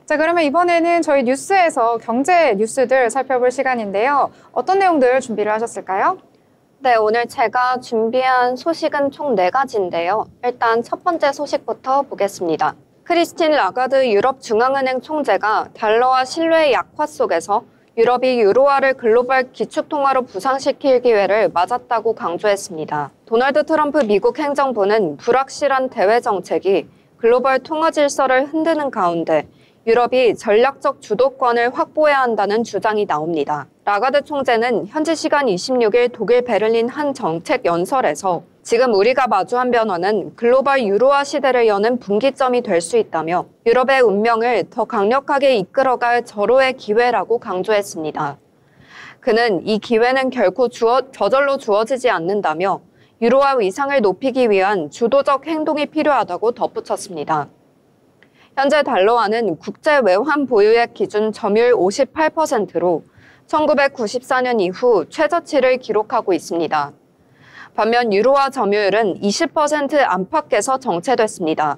자, 그러면 이번에는 저희 뉴스에서 경제 뉴스들 살펴볼 시간인데요. 어떤 내용들 준비를 하셨을까요? 네, 오늘 제가 준비한 소식은 총 4가지인데요. 일단 첫 번째 소식부터 보겠습니다. 크리스틴 라가드 유럽중앙은행 총재가 달러와 신뢰의 약화 속에서 유럽이 유로화를 글로벌 기축통화로 부상시킬 기회를 맞았다고 강조했습니다. 도널드 트럼프 미국 행정부는 불확실한 대외 정책이 글로벌 통화 질서를 흔드는 가운데 유럽이 전략적 주도권을 확보해야 한다는 주장이 나옵니다. 라가드 총재는 현지 시간 26일 독일 베를린 한 정책 연설에서 지금 우리가 마주한 변화는 글로벌 유로화 시대를 여는 분기점이 될 수 있다며 유럽의 운명을 더 강력하게 이끌어갈 절호의 기회라고 강조했습니다. 그는 이 기회는 결코 저절로 주어지지 않는다며 유로화 위상을 높이기 위한 주도적 행동이 필요하다고 덧붙였습니다. 현재 달러화는 국제 외환 보유액 기준 점유율 58%로 1994년 이후 최저치를 기록하고 있습니다. 반면 유로화 점유율은 20% 안팎에서 정체됐습니다.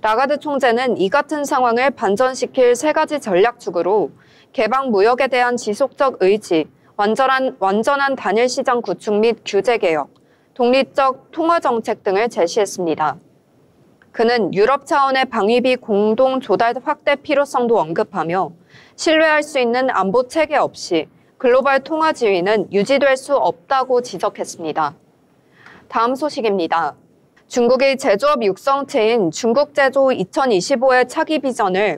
라가드 총재는 이 같은 상황을 반전시킬 3가지 전략축으로 개방 무역에 대한 지속적 의지, 완전한 단일 시장 구축 및 규제 개혁, 독립적 통화 정책 등을 제시했습니다. 그는 유럽 차원의 방위비 공동 조달 확대 필요성도 언급하며 신뢰할 수 있는 안보 체계 없이 글로벌 통화 지위는 유지될 수 없다고 지적했습니다. 다음 소식입니다. 중국이 제조업 육성체인 중국제조 2025의 차기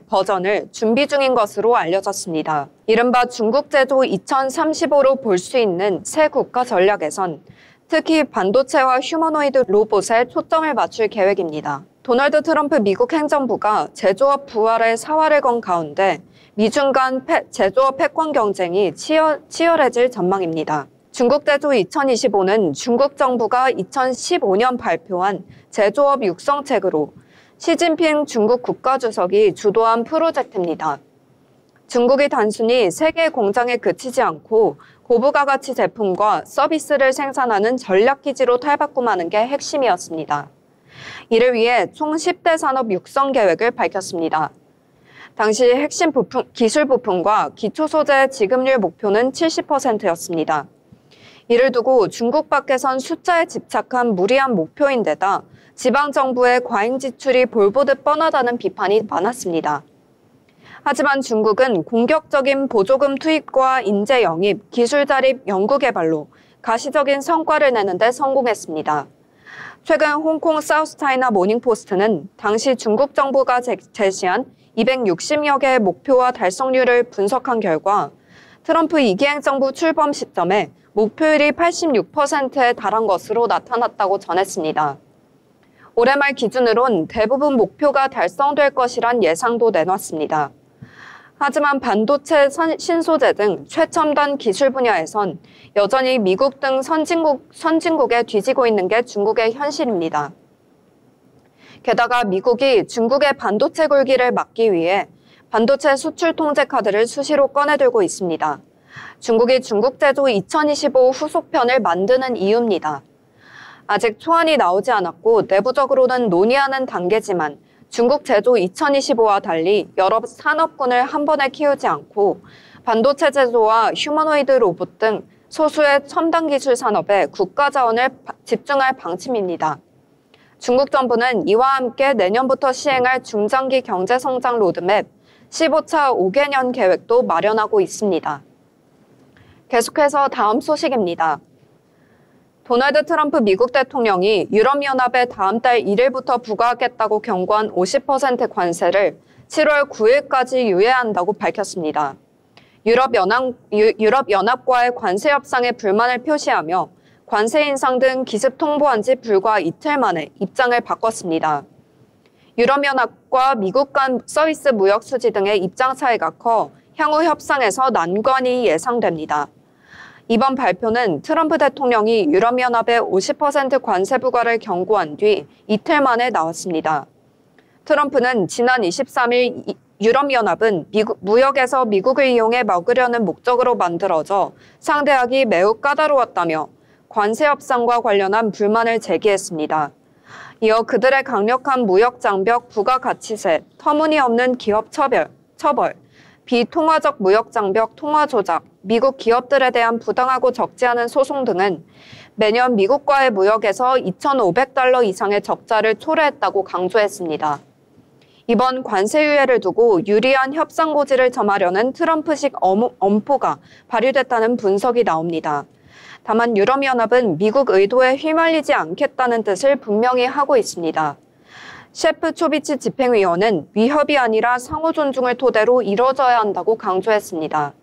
버전을 준비 중인 것으로 알려졌습니다. 이른바 중국제조 2035로 볼 수 있는 새 국가 전략에선 특히 반도체와 휴머노이드 로봇에 초점을 맞출 계획입니다. 도널드 트럼프 미국 행정부가 제조업 부활의 사활을 건 가운데 미중 간 제조업 패권 경쟁이 치열해질 전망입니다. 중국제조 2025는 중국 정부가 2015년 발표한 제조업 육성책으로 시진핑 중국 국가주석이 주도한 프로젝트입니다. 중국이 단순히 세계 공장에 그치지 않고 고부가가치 제품과 서비스를 생산하는 전략기지로 탈바꿈하는 게 핵심이었습니다. 이를 위해 총 10대 산업 육성 계획을 밝혔습니다. 당시 핵심 기술 부품과 기초 소재 지급률 목표는 70%였습니다. 이를 두고 중국 밖에선 숫자에 집착한 무리한 목표인데다 지방정부의 과잉 지출이 볼보듯 뻔하다는 비판이 많았습니다. 하지만 중국은 공격적인 보조금 투입과 인재 영입, 기술 자립, 연구 개발로 가시적인 성과를 내는 데 성공했습니다. 최근 홍콩 사우스차이나 모닝포스트는 당시 중국 정부가 제시한 260여 개의 목표와 달성률을 분석한 결과 트럼프 2기 행정부 출범 시점에 목표율이 86%에 달한 것으로 나타났다고 전했습니다. 올해 말 기준으론 대부분 목표가 달성될 것이란 예상도 내놨습니다. 하지만 반도체, 신소재 등 최첨단 기술 분야에선 여전히 미국 등 선진국에 뒤지고 있는 게 중국의 현실입니다. 게다가 미국이 중국의 반도체 굴기를 막기 위해 반도체 수출 통제 카드를 수시로 꺼내들고 있습니다. 중국이 중국제조 2025 후속편을 만드는 이유입니다. 아직 초안이 나오지 않았고 내부적으로는 논의하는 단계지만 중국 제조 2025와 달리 여러 산업군을 한 번에 키우지 않고 반도체 제조와 휴머노이드 로봇 등 소수의 첨단 기술 산업에 국가 자원을 집중할 방침입니다. 중국 정부는 이와 함께 내년부터 시행할 중장기 경제성장 로드맵 15차 5개년 계획도 마련하고 있습니다. 계속해서 다음 소식입니다. 도널드 트럼프 미국 대통령이 유럽연합에 다음 달 1일부터 부과하겠다고 경고한 50% 관세를 7월 9일까지 유예한다고 밝혔습니다. 유럽연합과의 관세 협상에 불만을 표시하며 관세 인상 등 기습 통보한 지 불과 이틀 만에 입장을 바꿨습니다. 유럽연합과 미국 간 서비스 무역 수지 등의 입장 차이가 커 향후 협상에서 난관이 예상됩니다. 이번 발표는 트럼프 대통령이 유럽연합에 50% 관세 부과를 경고한 뒤 이틀 만에 나왔습니다. 트럼프는 지난 23일 유럽연합은 무역에서 미국을 이용해 먹으려는 목적으로 만들어져 상대하기 매우 까다로웠다며 관세 협상과 관련한 불만을 제기했습니다. 이어 그들의 강력한 무역 장벽, 부가가치세, 터무니없는 기업 처벌, 처벌, 비통화적 무역장벽 통화 조작, 미국 기업들에 대한 부당하고 적지 않은 소송 등은 매년 미국과의 무역에서 2,500달러 이상의 적자를 초래했다고 강조했습니다. 이번 관세 유예를 두고 유리한 협상 고지를 점하려는 트럼프식 엄포가 발휘됐다는 분석이 나옵니다. 다만 유럽연합은 미국 의도에 휘말리지 않겠다는 뜻을 분명히 하고 있습니다. 셰프초비치 집행위원은 위협이 아니라 상호 존중을 토대로 이뤄져야 한다고 강조했습니다.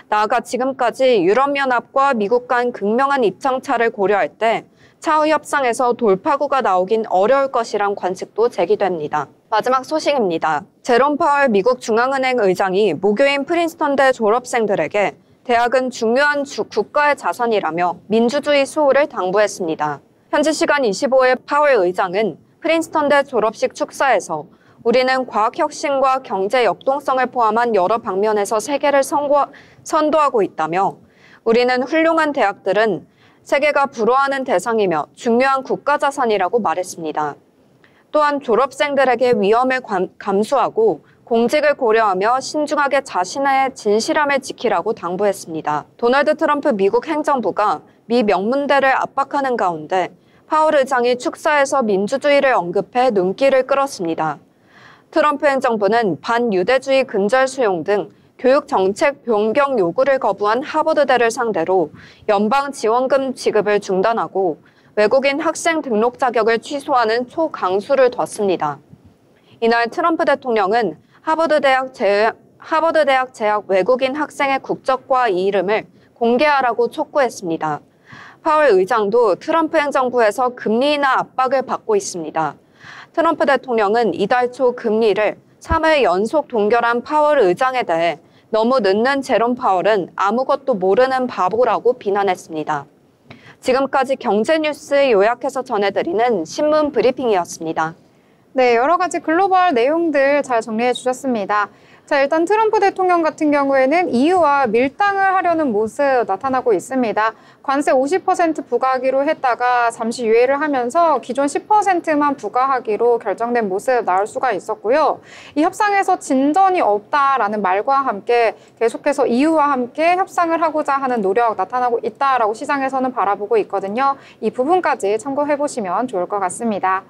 나아가 지금까지 유럽연합과 미국 간 극명한 입장차를 고려할 때 차후 협상에서 돌파구가 나오긴 어려울 것이란 관측도 제기됩니다. 마지막 소식입니다. 제롬 파월 미국 중앙은행 의장이 모교인 프린스턴대 졸업생들에게 대학은 중요한 국가의 자산이라며 민주주의 수호를 당부했습니다. 현지 시간 25일 파월 의장은 프린스턴대 졸업식 축사에서 우리는 과학혁신과 경제 역동성을 포함한 여러 방면에서 세계를 선도하고 있다며 우리는 훌륭한 대학들은 세계가 부러워하는 대상이며 중요한 국가자산이라고 말했습니다. 또한 졸업생들에게 위험을 감수하고 공직을 고려하며 신중하게 자신의 진실함을 지키라고 당부했습니다. 도널드 트럼프 미국 행정부가 미 명문대를 압박하는 가운데 파월 의장이 축사에서 민주주의를 언급해 눈길을 끌었습니다. 트럼프 행정부는 반유대주의 근절 수용 등 교육 정책 변경 요구를 거부한 하버드대를 상대로 연방 지원금 지급을 중단하고 외국인 학생 등록 자격을 취소하는 초강수를 뒀습니다. 이날 트럼프 대통령은 하버드 대학 재학 외국인 학생의 국적과 이름을 공개하라고 촉구했습니다. 파월 의장도 트럼프 행정부에서 금리 인하 압박을 받고 있습니다. 트럼프 대통령은 이달 초 금리를 3회 연속 동결한 파월 의장에 대해 너무 늦는 제롬 파월은 아무것도 모르는 바보라고 비난했습니다. 지금까지 경제 뉴스 요약해서 전해드리는 신문 브리핑이었습니다. 네, 여러 가지 글로벌 내용들 잘 정리해 주셨습니다. 자, 일단 트럼프 대통령 같은 경우에는 EU와 밀당을 하려는 모습 나타나고 있습니다. 관세 50% 부과하기로 했다가 잠시 유예를 하면서 기존 10%만 부과하기로 결정된 모습 나올 수가 있었고요. 이 협상에서 진전이 없다라는 말과 함께 계속해서 EU와 함께 협상을 하고자 하는 노력 나타나고 있다라고 시장에서는 바라보고 있거든요. 이 부분까지 참고해 보시면 좋을 것 같습니다.